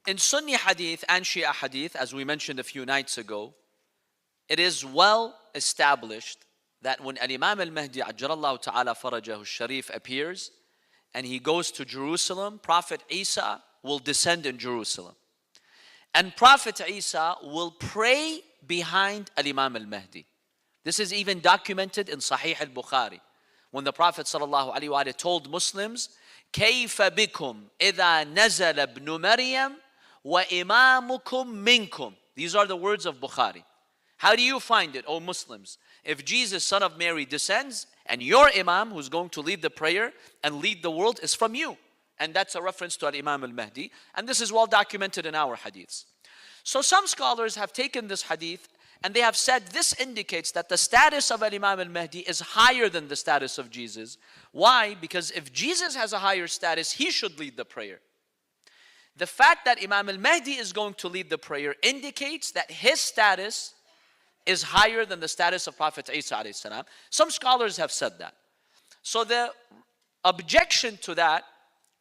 In Sunni hadith and Shia hadith, as we mentioned a few nights ago, it is well established that when Imam al-Mahdi ajjalallahu ta'ala farajahu sharif appears and he goes to Jerusalem, Prophet Isa will descend in Jerusalem. And Prophet Isa will pray behind Imam al-Mahdi. This is even documented in Sahih al-Bukhari. When the Prophet sallallahu alaihi wasallam told Muslims, كَيْفَ بِكُمْ إِذَا نَزَلَ ابْنُ مَرْيَمَ وَإِمَامُكُمْ مِنْكُمْ. These are the words of Bukhari. How do you find it, O Muslims, if Jesus, son of Mary, descends and your Imam, who's going to lead the prayer and lead the world, is from you? And that's a reference to Imam al-Mahdi. And this is well documented in our hadiths. So some scholars have taken this hadith and they have said this indicates that the status of Imam al-Mahdi is higher than the status of Jesus. Why? Because if Jesus has a higher status, he should lead the prayer. The fact that Imam al-Mahdi is going to lead the prayer indicates that his status is higher than the status of Prophet Isa alayhi salam. Some scholars have said that. So the objection to that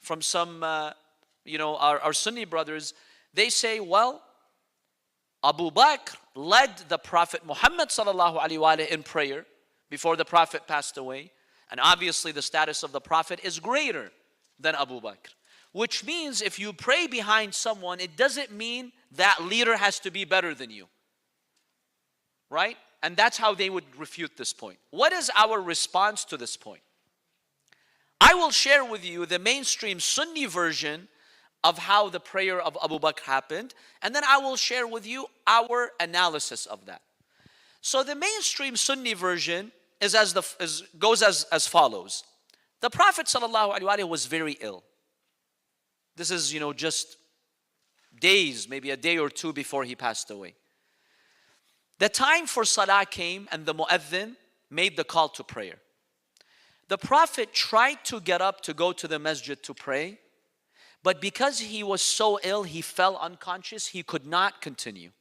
from some, our Sunni brothers, they say, well, Abu Bakr led the Prophet Mohammad sallallahu alaihi wasallam in prayer before the Prophet passed away. And obviously the status of the Prophet is greater than Abu Bakr. Which means if you pray behind someone, it doesn't mean that leader has to be better than you. Right? And that's how they would refute this point. What is our response to this point? I will share with you the mainstream Sunni version of how the prayer of Abu Bakr happened, and then I will share with you our analysis of that. So the mainstream Sunni version goes as follows. The Prophet ﷺ was very ill. This is, just days, maybe a day or two before he passed away. The time for salah came and the mu'adhin made the call to prayer. The Prophet tried to get up to go to the masjid to pray, but because he was so ill, he fell unconscious, he could not continue.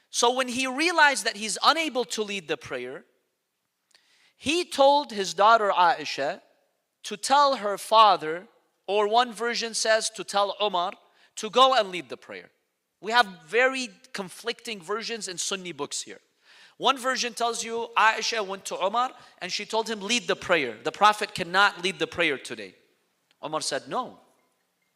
So when he realized that he's unable to lead the prayer, he told his daughter Aisha to tell her father, or one version says to tell Umar, to go and lead the prayer. We have very conflicting versions in Sunni books here. One version tells you Aisha went to Umar and she told him, lead the prayer. The Prophet cannot lead the prayer today. Umar said, no,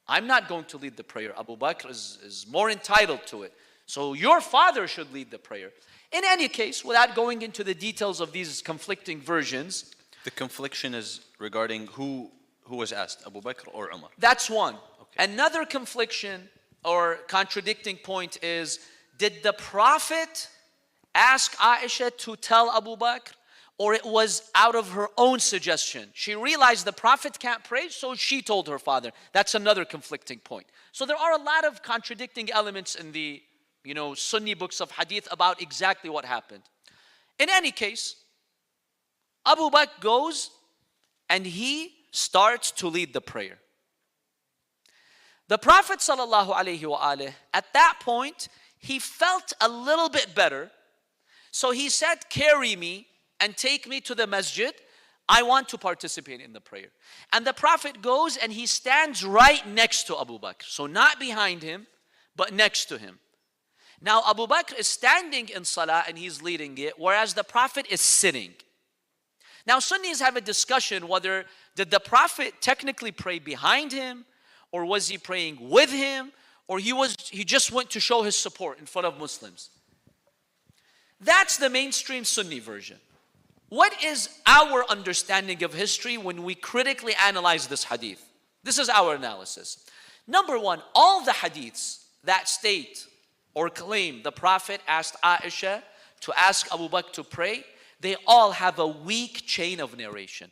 I'm not going to lead the prayer. Abu Bakr is more entitled to it. So your father should lead the prayer. In any case, without going into the details of these conflicting versions. The confliction is regarding who was asked, Abu Bakr or Umar? That's one. Okay. Another confliction or contradicting point is, did the Prophet ask Aisha to tell Abu Bakr, or it was out of her own suggestion? She realized the Prophet can't pray, so she told her father. That's another conflicting point. So there are a lot of contradicting elements in the Sunni books of hadith about exactly what happened. In any case, Abu Bakr goes and he starts to lead the prayer. The Prophet ﷺ, at that point, he felt a little bit better. So he said, carry me and take me to the masjid. I want to participate in the prayer. And the Prophet goes and he stands right next to Abu Bakr. So not behind him, but next to him. Now Abu Bakr is standing in salah and he's leading it, whereas the Prophet is sitting. Now Sunnis have a discussion whether did the Prophet technically pray behind him, or was he praying with him, or he just went to show his support in front of Muslims. That's the mainstream Sunni version. What is our understanding of history when we critically analyze this hadith? This is our analysis. Number one, all the hadiths that state or claim the Prophet asked Aisha to ask Abu Bakr to pray, they all have a weak chain of narration.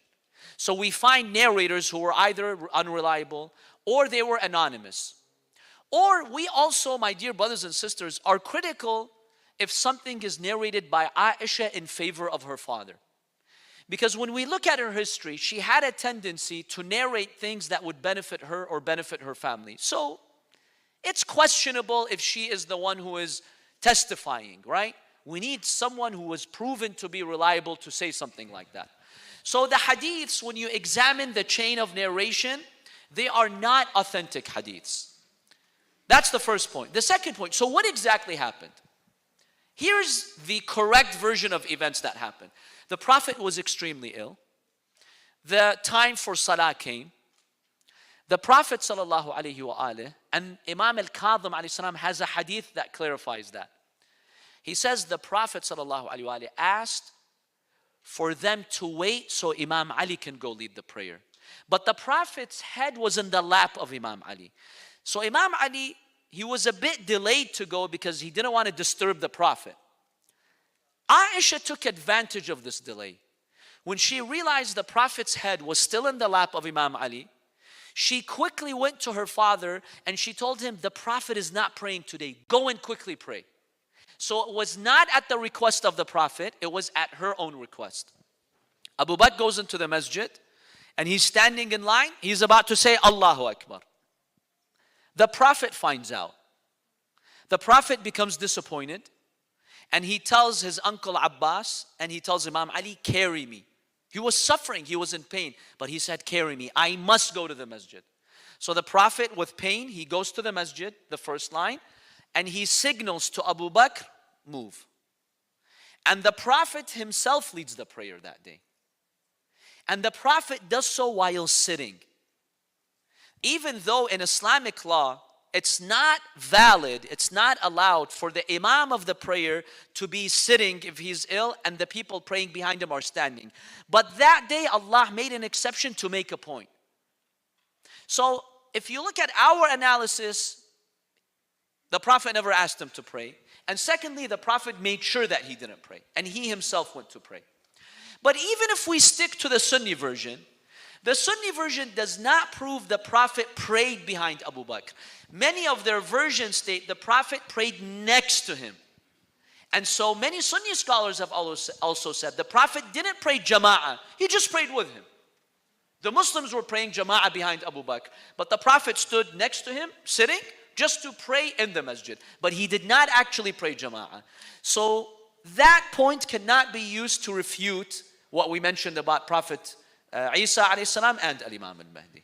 So we find narrators who were either unreliable or they were anonymous. Or we also, my dear brothers and sisters, are critical if something is narrated by Aisha in favor of her father. Because when we look at her history, she had a tendency to narrate things that would benefit her or benefit her family. So it's questionable if she is the one who is testifying, right? We need someone who was proven to be reliable to say something like that. So the hadiths, when you examine the chain of narration, they are not authentic hadiths. That's the first point. The second point, so what exactly happened? Here's the correct version of events that happened. The Prophet was extremely ill. The time for Salah came. The Prophet sallallahu alaihi wasallam and Imam al-Kadhim alayhi salam has a hadith that clarifies that. He says the Prophet sallallahu alaihi wasallam asked for them to wait so Imam Ali can go lead the prayer. But the Prophet's head was in the lap of Imam Ali. So Imam Ali, he was a bit delayed to go because he didn't want to disturb the Prophet. Aisha took advantage of this delay. When she realized the Prophet's head was still in the lap of Imam Ali, she quickly went to her father and she told him, the Prophet is not praying today. Go and quickly pray. So it was not at the request of the Prophet, it was at her own request. Abu Bakr goes into the masjid and he's standing in line. He's about to say Allahu Akbar. The Prophet finds out. The Prophet becomes disappointed and he tells his uncle Abbas and he tells Imam Ali, carry me. He was suffering, he was in pain, but he said, carry me. I must go to the masjid. So the Prophet with pain, he goes to the masjid, the first line, and he signals to Abu Bakr, move. And the Prophet himself leads the prayer that day. And the Prophet does so while sitting. Even though in Islamic law, it's not valid, it's not allowed for the imam of the prayer to be sitting if he's ill and the people praying behind him are standing. But that day, Allah made an exception to make a point. So if you look at our analysis, the Prophet never asked him to pray. And secondly, the Prophet made sure that he didn't pray. And he himself went to pray. But even if we stick to the Sunni version, the Sunni version does not prove the Prophet prayed behind Abu Bakr. Many of their versions state the Prophet prayed next to him. And so many Sunni scholars have also said the Prophet didn't pray Jama'ah, he just prayed with him. The Muslims were praying Jama'ah behind Abu Bakr, but the Prophet stood next to him, sitting, just to pray in the masjid. But he did not actually pray Jama'ah. So that point cannot be used to refute what we mentioned about Prophet Isa alayhi salam and Al-Imam al-Mahdi.